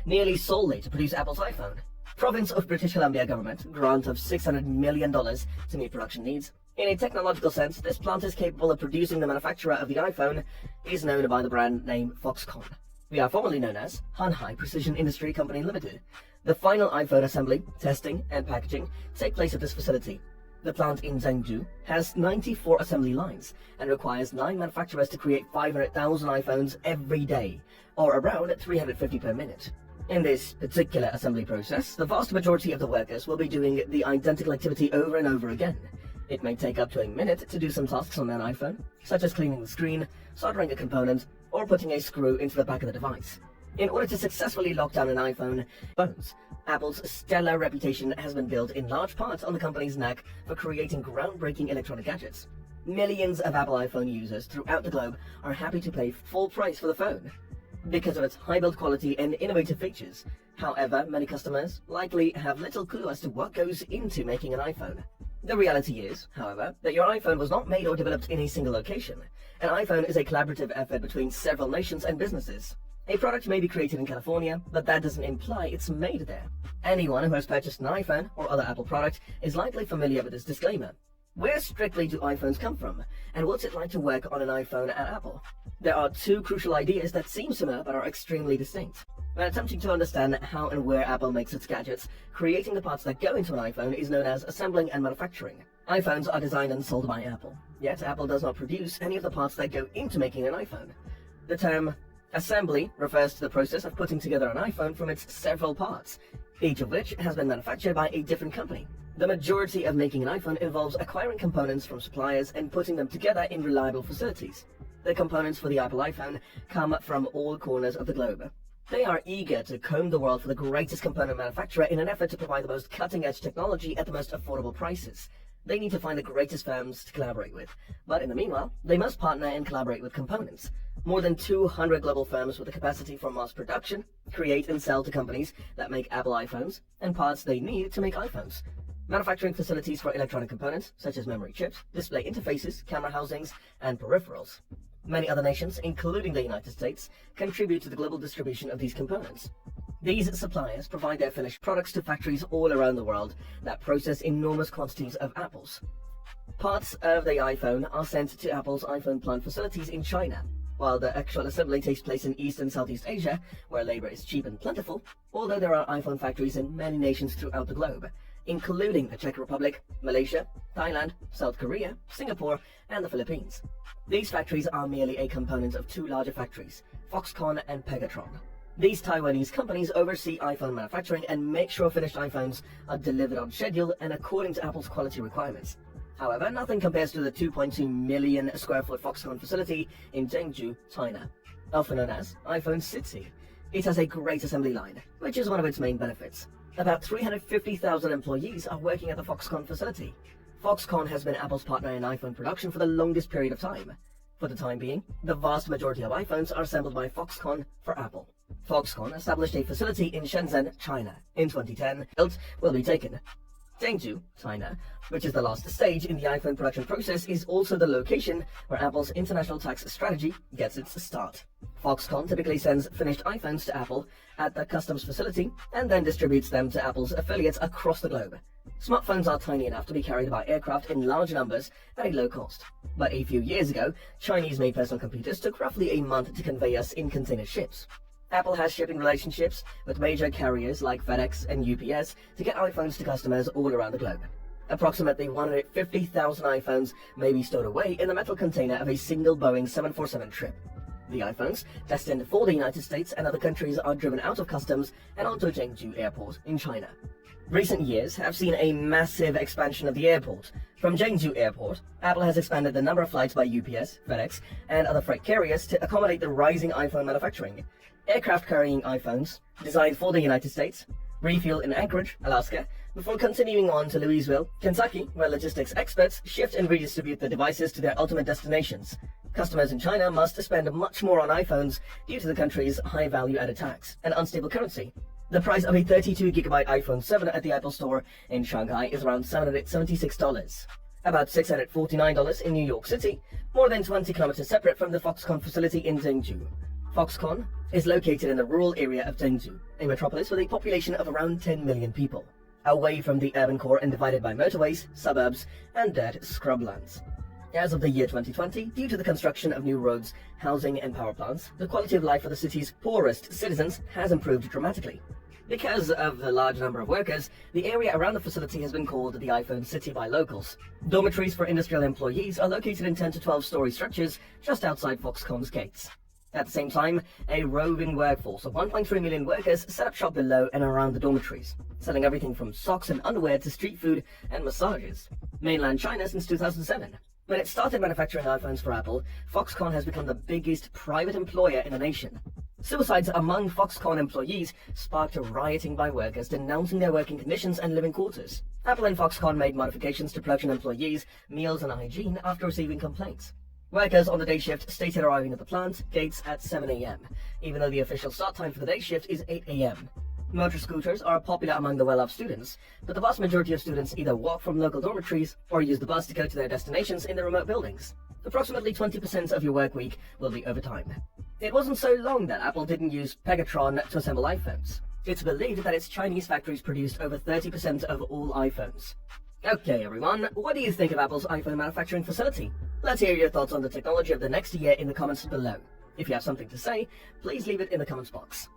nearly solely to produce Apple's iPhone. Province of British Columbia government grant of $600 million to meet production needs. In a technological sense, this plant is capable of producing the manufacturer of the iPhone is known by the brand name Foxconn. We are formerly known as Hanhai Precision Industry Company Limited. The final iPhone assembly, testing, and packaging take place at this facility. The plant in Zhengzhou has 94 assembly lines and requires 9 manufacturers to create 500,000 iPhones every day, or around 350 per minute. In this particular assembly process, the vast majority of the workers will be doing the identical activity over and over again. It may take up to a minute to do some tasks on an iPhone, such as cleaning the screen, soldering a component, or putting a screw into the back of the device. In order to successfully lock down an iPhone phones, Apple's stellar reputation has been built in large part on the company's knack for creating groundbreaking electronic gadgets. Millions of Apple iPhone users throughout the globe are happy to pay full price for the phone because of its high build quality and innovative features. However, many customers likely have little clue as to what goes into making an iPhone. The reality is, however, that your iPhone was not made or developed in a single location. An iPhone is a collaborative effort between several nations and businesses. A product may be created in California, but that doesn't imply it's made there. Anyone who has purchased an iPhone or other Apple product is likely familiar with this disclaimer. Where strictly do iPhones come from, and what's it like to work on an iPhone at Apple? There are two crucial ideas that seem similar but are extremely distinct. When attempting to understand how and where Apple makes its gadgets, creating the parts that go into an iPhone is known as assembling and manufacturing. iPhones are designed and sold by Apple, yet Apple does not produce any of the parts that go into making an iPhone. The term assembly refers to the process of putting together an iPhone from its several parts, each of which has been manufactured by a different company. The majority of making an iPhone involves acquiring components from suppliers and putting them together in reliable facilities. The components for the Apple iPhone come from all corners of the globe. They are eager to comb the world for the greatest component manufacturer in an effort to provide the most cutting-edge technology at the most affordable prices. They need to find the greatest firms to collaborate with, but in the meanwhile, they must partner and collaborate with components. More than 200 global firms with the capacity for mass production create and sell to companies that make Apple iPhones and parts they need to make iPhones. Manufacturing facilities for electronic components, such as memory chips, display interfaces, camera housings, and peripherals. Many other nations, including the United States, contribute to the global distribution of these components. These suppliers provide their finished products to factories all around the world that process enormous quantities of apples. Parts of the iPhone are sent to Apple's iPhone plant facilities in China, while the actual assembly takes place in East and Southeast Asia, where labor is cheap and plentiful, although there are iPhone factories in many nations throughout the globe, including the Czech Republic, Malaysia, Thailand, South Korea, Singapore, and the Philippines. These factories are merely a component of two larger factories, Foxconn and Pegatron. These Taiwanese companies oversee iPhone manufacturing and make sure finished iPhones are delivered on schedule and according to Apple's quality requirements. However, nothing compares to the 2.2 million square foot Foxconn facility in Zhengzhou, China, also known as iPhone City. It has a great assembly line, which is one of its main benefits. About 350,000 employees are working at the Foxconn facility. Foxconn has been Apple's partner in iPhone production for the longest period of time. For the time being, the vast majority of iPhones are assembled by Foxconn for Apple. Foxconn established a facility in Shenzhen, China. In 2010, built will be taken. Zhengzhou, China, which is the last stage in the iPhone production process, is also the location where Apple's international tax strategy gets its start. Foxconn typically sends finished iPhones to Apple at the customs facility and then distributes them to Apple's affiliates across the globe. Smartphones are tiny enough to be carried by aircraft in large numbers at a low cost. But a few years ago, Chinese-made personal computers took roughly a month to convey us in container ships. Apple has shipping relationships with major carriers like FedEx and UPS to get iPhones to customers all around the globe. Approximately 150,000 iPhones may be stowed away in the metal container of a single Boeing 747 trip. The iPhones, destined for the United States and other countries, are driven out of customs and onto Zhengzhou Airport in China. Recent years have seen a massive expansion of the airport. From Zhengzhou Airport, Apple has expanded the number of flights by UPS, FedEx, and other freight carriers to accommodate the rising iPhone manufacturing. Aircraft carrying iPhones, designed for the United States, refuel in Anchorage, Alaska, before continuing on to Louisville, Kentucky, where logistics experts shift and redistribute the devices to their ultimate destinations. Customers in China must spend much more on iPhones due to the country's high value-added tax and unstable currency. The price of a 32GB iPhone 7 at the Apple Store in Shanghai is around $776, about $649 in New York City, more than 20 kilometers separate from the Foxconn facility in Zhengzhou. Foxconn is located in the rural area of Chengdu, a metropolis with a population of around 10 million people, away from the urban core and divided by motorways, suburbs, and dirt scrublands. As of the year 2020, due to the construction of new roads, housing and power plants, the quality of life for the city's poorest citizens has improved dramatically. Because of the large number of workers, the area around the facility has been called the iPhone City by locals. Dormitories for industrial employees are located in 10 to 12-story structures just outside Foxconn's gates. At the same time, a roving workforce of 1.3 million workers set up shop below and around the dormitories, selling everything from socks and underwear to street food and massages. Mainland China since 2007. When it started manufacturing iPhones for Apple, Foxconn has become the biggest private employer in the nation. Suicides among Foxconn employees sparked a rioting by workers denouncing their working conditions and living quarters. Apple and Foxconn made modifications to production employees' meals and hygiene after receiving complaints. Workers on the day shift stated arriving at the plant gates at 7 a.m., even though the official start time for the day shift is 8 a.m. Motor scooters are popular among the well-off students, but the vast majority of students either walk from local dormitories or use the bus to go to their destinations in the remote buildings. Approximately 20% of your work week will be overtime. It wasn't so long that Apple didn't use Pegatron to assemble iPhones. It's believed that its Chinese factories produced over 30% of all iPhones. Okay everyone, what do you think of Apple's iPhone manufacturing facility? Let's hear your thoughts on the technology of the next year in the comments below. If you have something to say, please leave it in the comments box.